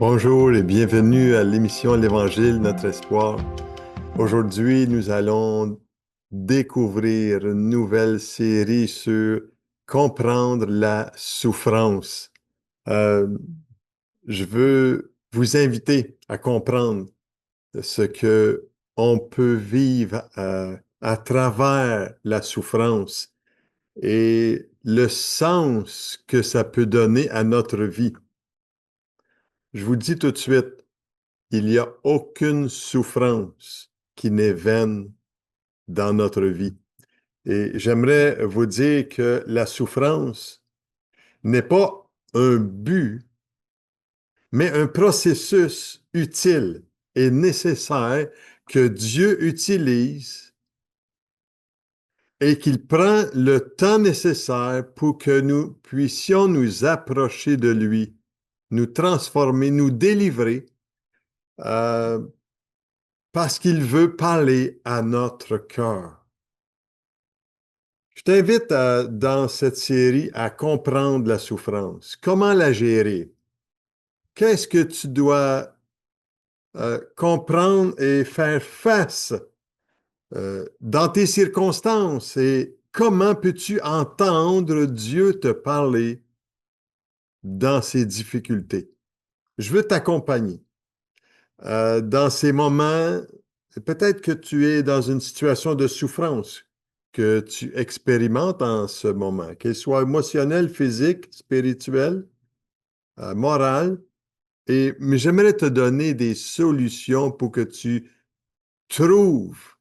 Bonjour et bienvenue à l'émission L'Évangile, notre espoir. Aujourd'hui, nous allons découvrir une nouvelle série sur comprendre la souffrance. Euh, je veux vous inviter à comprendre ce que on peut vivre à travers la souffrance et le sens que ça peut donner à notre vie. Je vous dis tout de suite, il n'y a aucune souffrance qui n'est vaine dans notre vie. Et j'aimerais vous dire que la souffrance n'est pas un but, mais un processus utile et nécessaire que Dieu utilise et qu'il prend le temps nécessaire pour que nous puissions nous approcher de lui, nous transformer, nous délivrer, euh, parce qu'il veut parler à notre cœur. Je t'invite dans cette série à comprendre la souffrance. Comment la gérer? Qu'est-ce que tu dois comprendre et faire face dans tes circonstances? Et comment peux-tu entendre Dieu te parler dans ces difficultés? Je veux t'accompagner. Dans ces moments, peut-être que tu es dans une situation de souffrance que tu expérimentes en ce moment, qu'elle soit émotionnelle, physique, spirituelle, morale. Mais j'aimerais te donner des solutions pour que tu trouves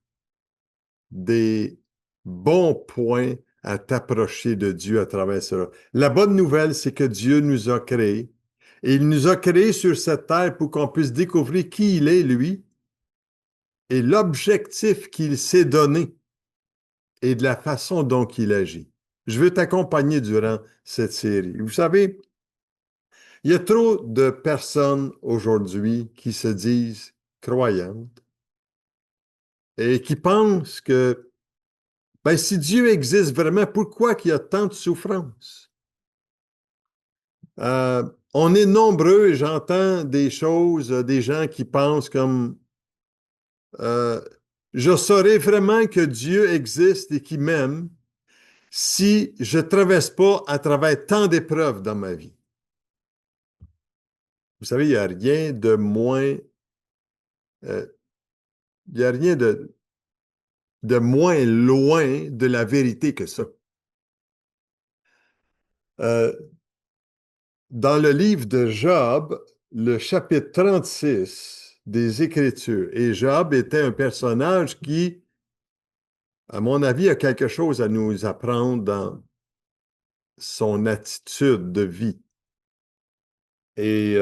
des bons points à t'approcher de Dieu à travers cela. La bonne nouvelle, c'est que Dieu nous a créés. Et il nous a créés sur cette terre pour qu'on puisse découvrir qui il est, lui, et l'objectif qu'il s'est donné et de la façon dont il agit. Je veux t'accompagner durant cette série. Vous savez, il y a trop de personnes aujourd'hui qui se disent croyantes et qui pensent que ben, si Dieu existe vraiment, pourquoi il y a tant de souffrance? On est nombreux et j'entends des choses, des gens qui pensent comme euh, je saurais vraiment que Dieu existe et qu'il m'aime si je ne traverse pas à travers tant d'épreuves dans ma vie. Vous savez, il n'y a rien de moins, euh, il n'y a rien de moins loin de la vérité que ça. Euh, dans le livre de Job, le chapitre 36 des Écritures, et Job était un personnage qui, à mon avis, a quelque chose à nous apprendre dans son attitude de vie. Et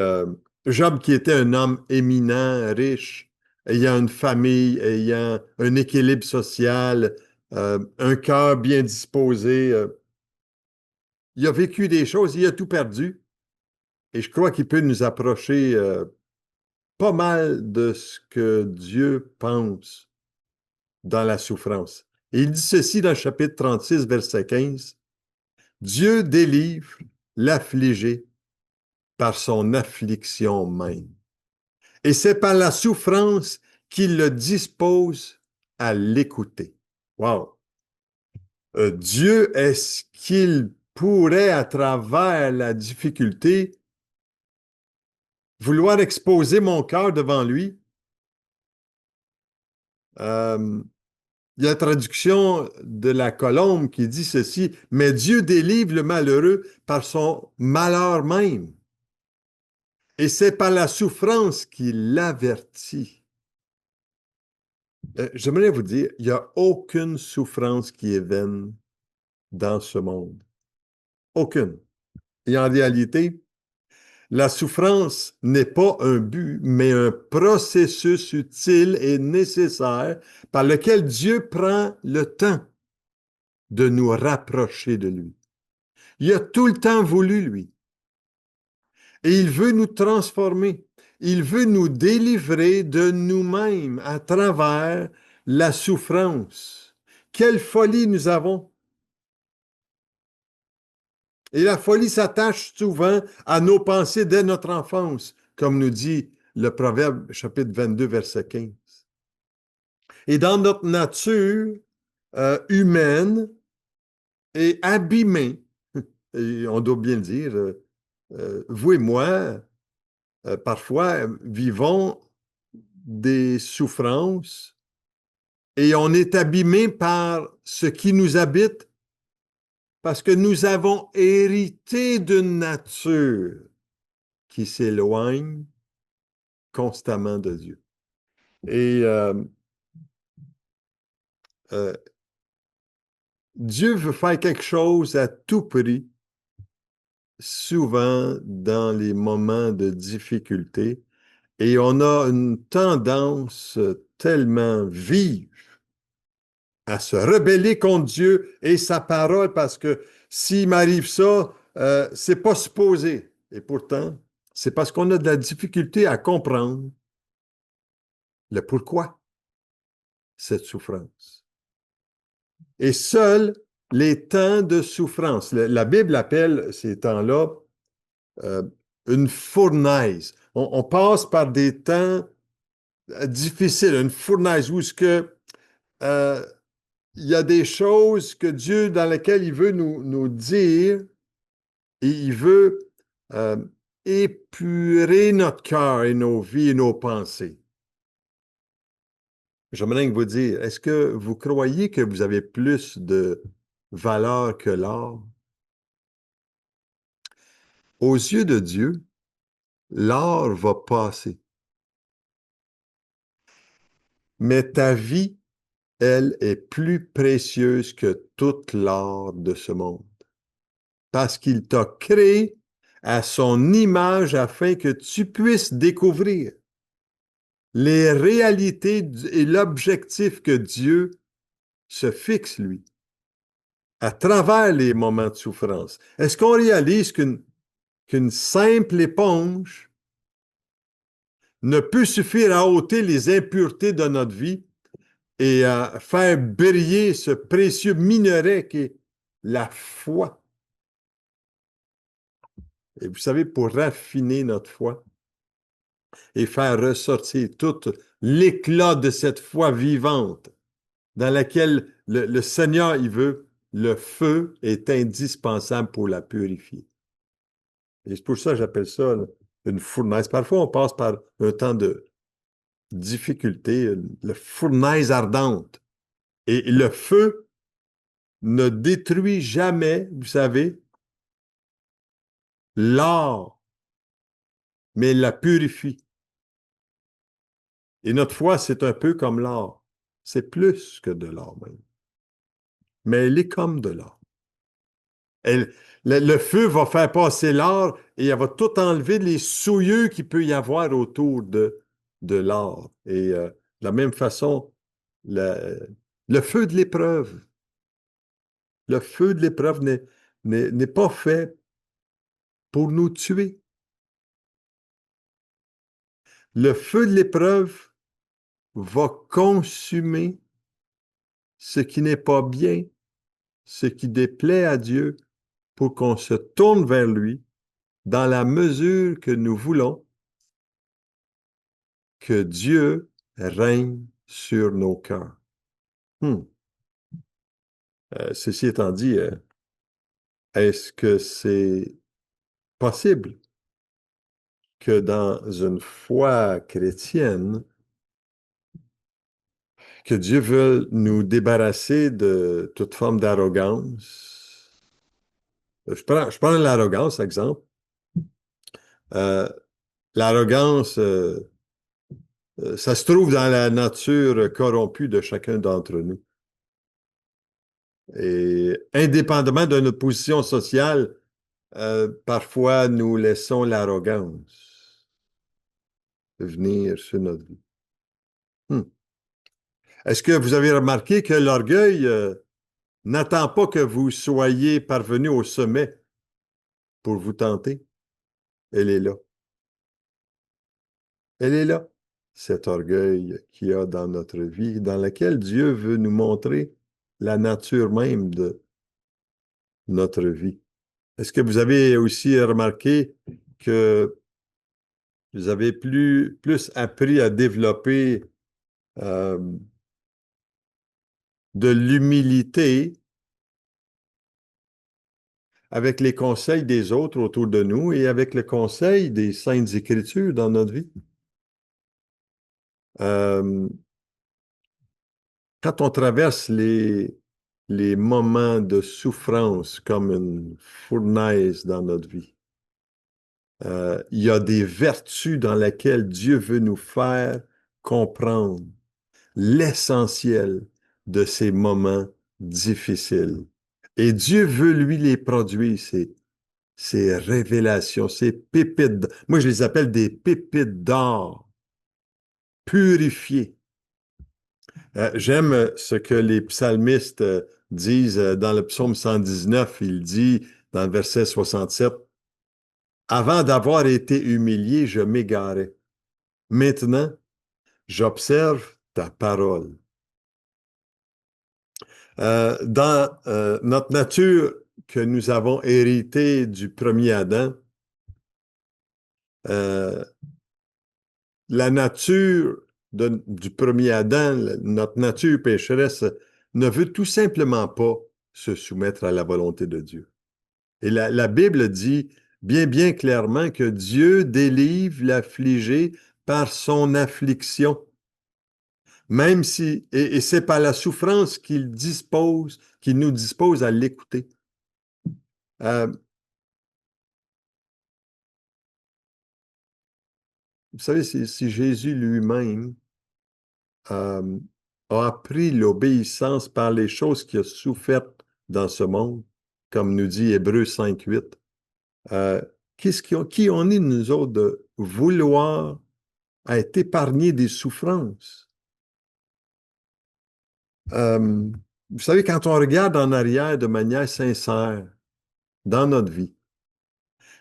Job, qui était un homme éminent, riche, ayant une famille, ayant un équilibre social, un cœur bien disposé, il a vécu des choses, il a tout perdu. Et je crois qu'il peut nous approcher pas mal de ce que Dieu pense dans la souffrance. Et il dit ceci dans le chapitre 36, verset 15. Dieu délivre l'affligé par son affliction même. Et c'est par la souffrance qu'il le dispose à l'écouter. Wow! Dieu, est-ce qu'il pourrait, à travers la difficulté, vouloir exposer mon cœur devant lui? Euh, il y a la traduction de la Colombe qui dit ceci, mais Dieu délivre le malheureux par son malheur même. Et c'est par la souffrance qu'il l'avertit. J'aimerais vous dire, il n'y a aucune souffrance qui est vaine dans ce monde. Aucune. Et en réalité, la souffrance n'est pas un but, mais un processus utile et nécessaire par lequel Dieu prend le temps de nous rapprocher de lui. Il a tout le temps voulu, lui. Et il veut nous transformer. Il veut nous délivrer de nous-mêmes à travers la souffrance. Quelle folie nous avons! Et la folie s'attache souvent à nos pensées dès notre enfance. comme nous dit le Proverbe chapitre 22, verset 15. Et dans notre nature humaine et abîmée, et on doit bien le dire, vous et moi, parfois, vivons des souffrances et on est abîmé par ce qui nous habite parce que nous avons hérité d'une nature qui s'éloigne constamment de Dieu. Et euh, Dieu veut faire quelque chose à tout prix, souvent dans les moments de difficulté, et on a une tendance tellement vive à se rebeller contre Dieu et sa parole parce que s'il m'arrive ça, c'est pas supposé. Et pourtant, c'est parce qu'on a de la difficulté à comprendre le pourquoi cette souffrance. Et seuls les temps de souffrance, la Bible appelle ces temps-là euh, une fournaise. On passe par des temps difficiles, une fournaise où ce que il y a des choses que Dieu, dans lesquelles il veut nous dire et il veut euh, épurer notre cœur et nos vies et nos pensées. J'aimerais vous dire, est-ce que vous croyez que vous avez plus de valeur que l'or? Aux yeux de Dieu, l'or va passer, mais ta vie, elle, est plus précieuse que toute l'or de ce monde, parce qu'il t'a créé à son image afin que tu puisses découvrir les réalités et l'objectif que Dieu se fixe, lui, à travers les moments de souffrance. Est-ce qu'on réalise qu'une simple éponge ne peut suffire à ôter les impuretés de notre vie et à faire briller ce précieux minerai qui est la foi? Et vous savez, pour raffiner notre foi et faire ressortir tout l'éclat de cette foi vivante dans laquelle le Seigneur, il veut, le feu est indispensable pour la purifier. Et c'est pour ça que j'appelle ça là, une fournaise. Parfois, on passe par un temps de difficulté, la fournaise ardente. Et le feu ne détruit jamais, vous savez, l'or, mais la purifie. Et notre foi, c'est un peu comme l'or. C'est plus que de l'or même. Mais elle est comme de l'or. Elle- le feu va faire passer l'or et elle va tout enlever les souillures qu'il peut y avoir autour de l'or. Et de la même façon, le, le feu de l'épreuve, le feu de l'épreuve n'est pas fait pour nous tuer. Le feu de l'épreuve va consumer ce qui n'est pas bien, ce qui déplaît à Dieu, pour qu'on se tourne vers lui dans la mesure que nous voulons que Dieu règne sur nos cœurs. Hmm. Ceci étant dit, est-ce que c'est possible que dans une foi chrétienne, que Dieu veut nous débarrasser de toute forme d'arrogance? Je prends l'arrogance, exemple. Euh, L'arrogance, ça se trouve dans la nature corrompue de chacun d'entre nous. Et indépendamment de notre position sociale, parfois nous laissons l'arrogance venir sur notre vie. Hmm. Est-ce que vous avez remarqué que l'orgueil n'attend pas que vous soyez parvenu au sommet pour vous tenter? Elle est là. Elle est là, cet orgueil qu'il y a dans notre vie, dans laquelle Dieu veut nous montrer la nature même de notre vie. Est-ce que vous avez aussi remarqué que Vous avez plus appris à développer euh, de l'humilité avec les conseils des autres autour de nous et avec le conseil des Saintes Écritures dans notre vie. Euh, Quand on traverse les moments de souffrance comme une fournaise dans notre vie, il y a des vertus dans lesquelles Dieu veut nous faire comprendre l'essentiel de ces moments difficiles. Et Dieu veut, lui, les produire, ces révélations, ces pépites. Moi, je les appelle des pépites d'or purifiées. J'aime ce que les psalmistes disent dans le psaume 119. Il dit dans le verset 67, avant d'avoir été humilié, je m'égarais. Maintenant, j'observe ta parole. Dans notre nature que nous avons héritée du premier Adam, euh, la nature du premier Adam, notre nature pécheresse, ne veut tout simplement pas se soumettre à la volonté de Dieu. Et la Bible dit bien clairement que Dieu délivre l'affligé par son affliction, même si, et c'est par la souffrance qu'il nous dispose à l'écouter. Euh, Vous savez, si Jésus lui-même euh, a appris l'obéissance par les choses qu'il a souffert dans ce monde, comme nous dit Hébreux 5:8, euh, qui on est, nous autres, de vouloir être épargnés des souffrances? Euh, Vous savez, quand on regarde en arrière de manière sincère dans notre vie,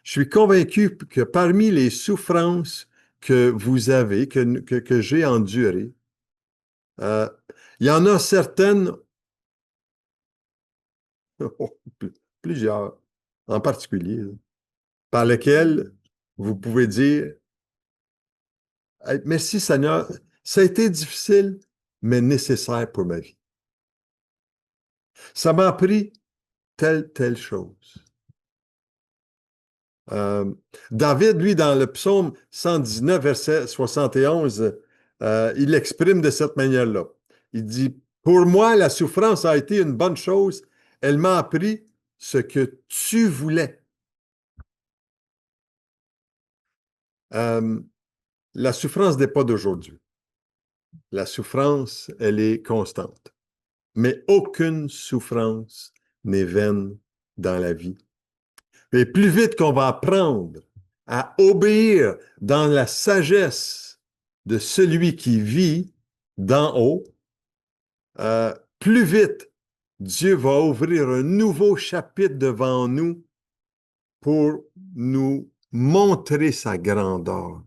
je suis convaincu que parmi les souffrances que vous avez, que j'ai endurées, Euh, il y en a certaines, plusieurs en particulier, par lesquelles vous pouvez dire, hey, merci Seigneur, ça a été difficile, mais nécessaire pour ma vie. Ça m'a appris telle chose. Euh, David, lui, dans le psaume 119, verset 71, il l'exprime de cette manière-là. Il dit, pour moi, la souffrance a été une bonne chose. Elle m'a appris ce que tu voulais. Euh, la souffrance n'est pas d'aujourd'hui. La souffrance, elle est constante. Mais aucune souffrance n'est vaine dans la vie. Et plus vite qu'on va apprendre à obéir dans la sagesse de celui qui vit d'en haut, plus vite Dieu va ouvrir un nouveau chapitre devant nous pour nous montrer sa grandeur.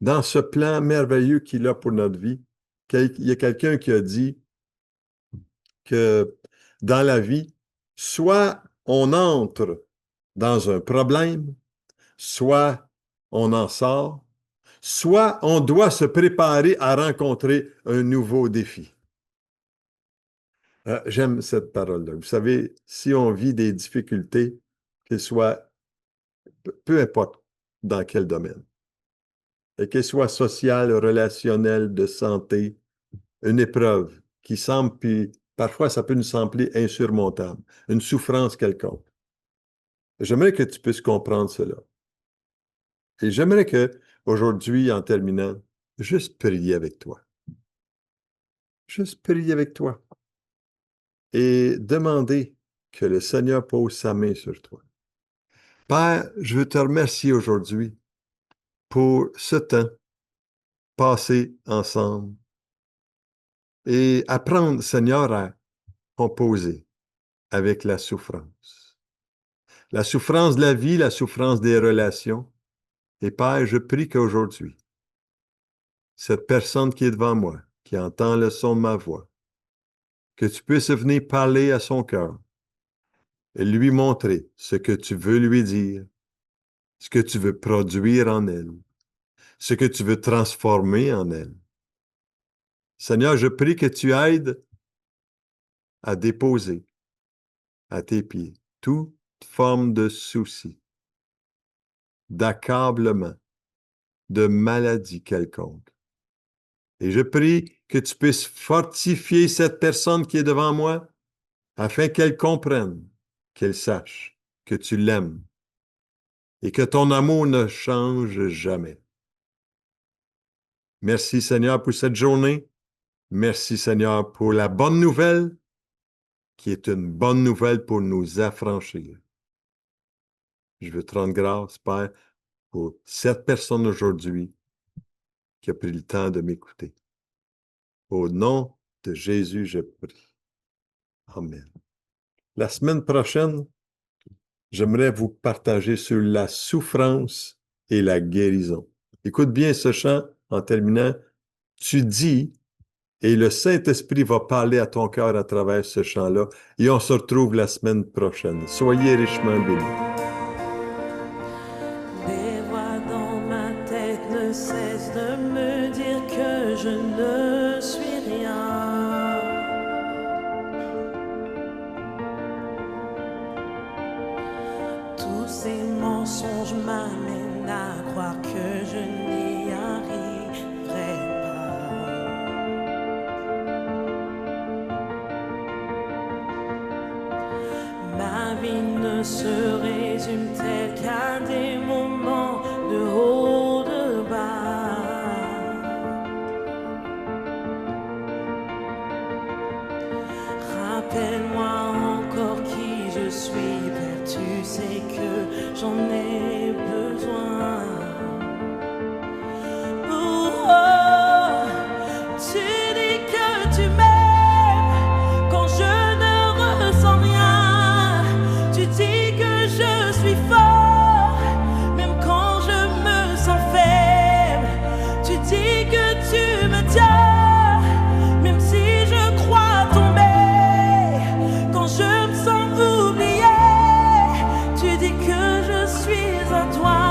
Dans ce plan merveilleux qu'il a pour notre vie, il y a quelqu'un qui a dit que dans la vie, soit on entre dans un problème, soit on en sort, soit on doit se préparer à rencontrer un nouveau défi. J'aime cette parole-là. Vous savez, si on vit des difficultés, qu'elles soient, peu importe dans quel domaine, et qu'elles soient sociales, relationnelles, de santé, une épreuve qui semble, puis parfois ça peut nous sembler insurmontable, une souffrance quelconque. J'aimerais que tu puisses comprendre cela. Et j'aimerais que, aujourd'hui, en terminant, juste prier avec toi. Juste prier avec toi et demander que le Seigneur pose sa main sur toi. Père, je veux te remercier aujourd'hui pour ce temps passé ensemble et apprendre, Seigneur, à composer avec la souffrance. La souffrance de la vie, la souffrance des relations. Et Père, je prie qu'aujourd'hui, cette personne qui est devant moi, qui entend le son de ma voix, que tu puisses venir parler à son cœur et lui montrer ce que tu veux lui dire, ce que tu veux produire en elle. ce que tu veux transformer en elle. Seigneur, je prie que tu aides à déposer à tes pieds toute forme de souci, d'accablement, de maladie quelconque. Et je prie que tu puisses fortifier cette personne qui est devant moi afin qu'elle comprenne, qu'elle sache que tu l'aimes et que ton amour ne change jamais. Merci Seigneur pour cette journée. Merci Seigneur pour la bonne nouvelle qui est une bonne nouvelle pour nous affranchir. Je veux te rendre grâce, Père, pour cette personne aujourd'hui qui a pris le temps de m'écouter. Au nom de Jésus, je prie. Amen. La semaine prochaine, j'aimerais vous partager sur la souffrance et la guérison. Écoute bien ce chant en terminant. Tu dis, et le Saint-Esprit va parler à ton cœur à travers ce chant-là, et on se retrouve la semaine prochaine. Soyez richement bénis. Des voix dans ma tête ne cessent de me dire que je ne suis rien. Tous ces mensonges m'amènent à croire que je n'y arriverai pas. Ma vie ne se résume-t-elle qu'à des moments de haut, de bas? Rappelle-moi encore qui je suis, Père, tu sais que j'en ai besoin. Oh, tu dis que tu m'aimes quand je ne ressens rien. Tu dis que je suis fort, même quand je me sens faible. Tu dis que tu me tiens, même si je crois tomber. Quand je me sens oublié, tu dis que je suis à toi.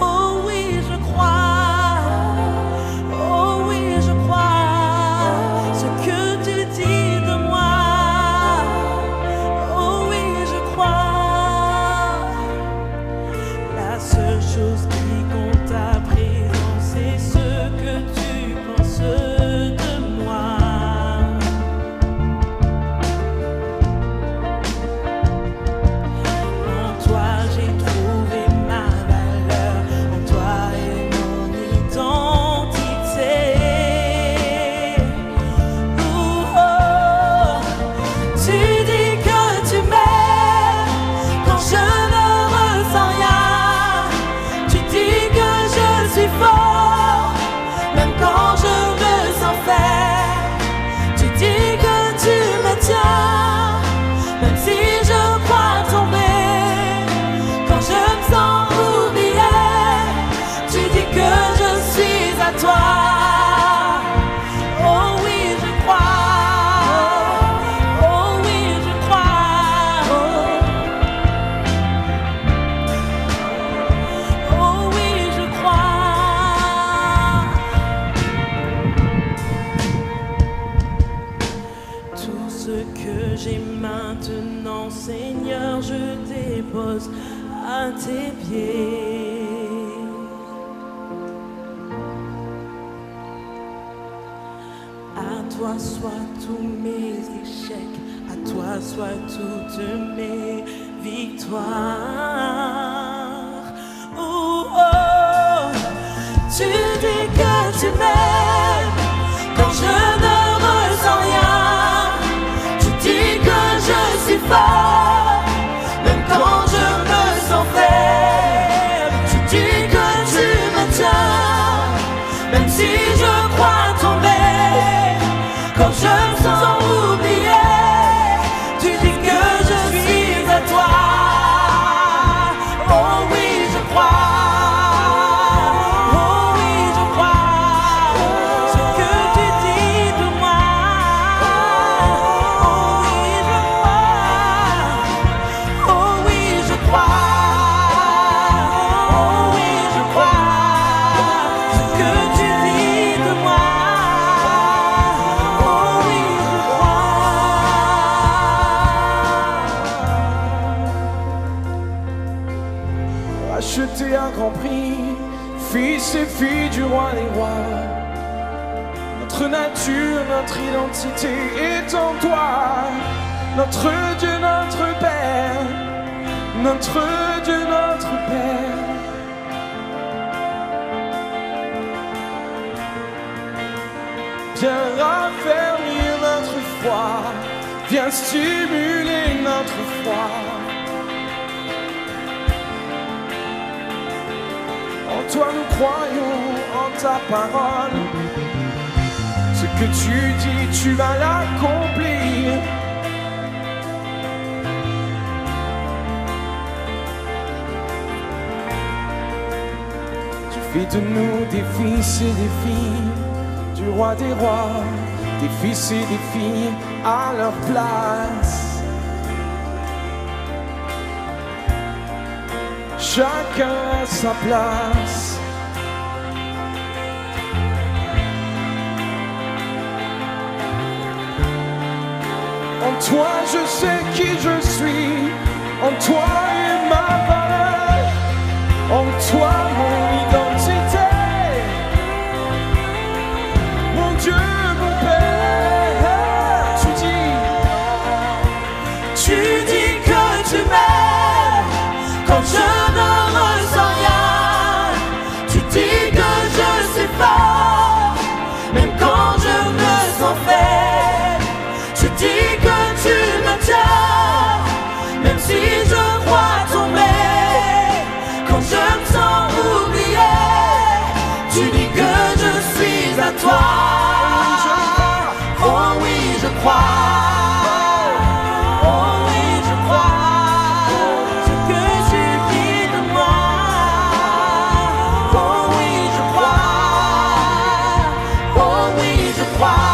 Oh oui, je crois. Oh oui, je crois ce que tu dis de moi. Oh oui, je crois. La seule chose qui compte à présent, c'est ce que tu penses de moi. En toi j'ai trouvé ma valeur, en toi est mon identité. Oh, tu dis que tu m'aimes quand je ne ressens rien. Tu dis que je suis fort, même quand je me sens faible. Tu dis que tu me tiens, même si je crois tomber. Quand je me sens oublié, tu dis que je suis à toi. Oh oui, je crois. Oh oui, je crois. Oh oui, je crois. Tout ce que j'ai maintenant, Seigneur, je dépose à tes pieds. À toi soient tous mes échecs, à toi soient toutes mes victoires. Oh, oh, tu dis que tu m'aimes quand je ne ressens rien. Tu dis que je suis fort, même quand je me sens faible. Tu dis que tu me tiens, même si je crois tomber. Quand je me sens oublié, tu dis que je suis à toi. fille du roi des rois. Notre nature, notre identité est en toi. Notre Dieu, notre Père. Notre Dieu, notre Père. Viens raffermir notre foi, viens stimuler notre foi. En toi nous croyons, en ta parole. Ce que tu dis, tu vas l'accomplir. Tu fais de nous des fils et des filles du roi des rois, des fils et des filles à leur place. Chacun à sa place. En toi je sais qui je suis, en toi est ma valeur, en toi mon identité. Dieu, mon Père, tu dis que tu m'aimes quand je ne ressens rien. Tu dis que je suis fort, même quand je me sens faible. Tu dis que tu me tiens, même si je crois tomber. Quand je me sens oublié, tu dis que je suis à toi. Oh oui, je crois. Oh oui, je crois. Ce que tu dis de moi. Oh oui, je crois. Oh oui, je crois.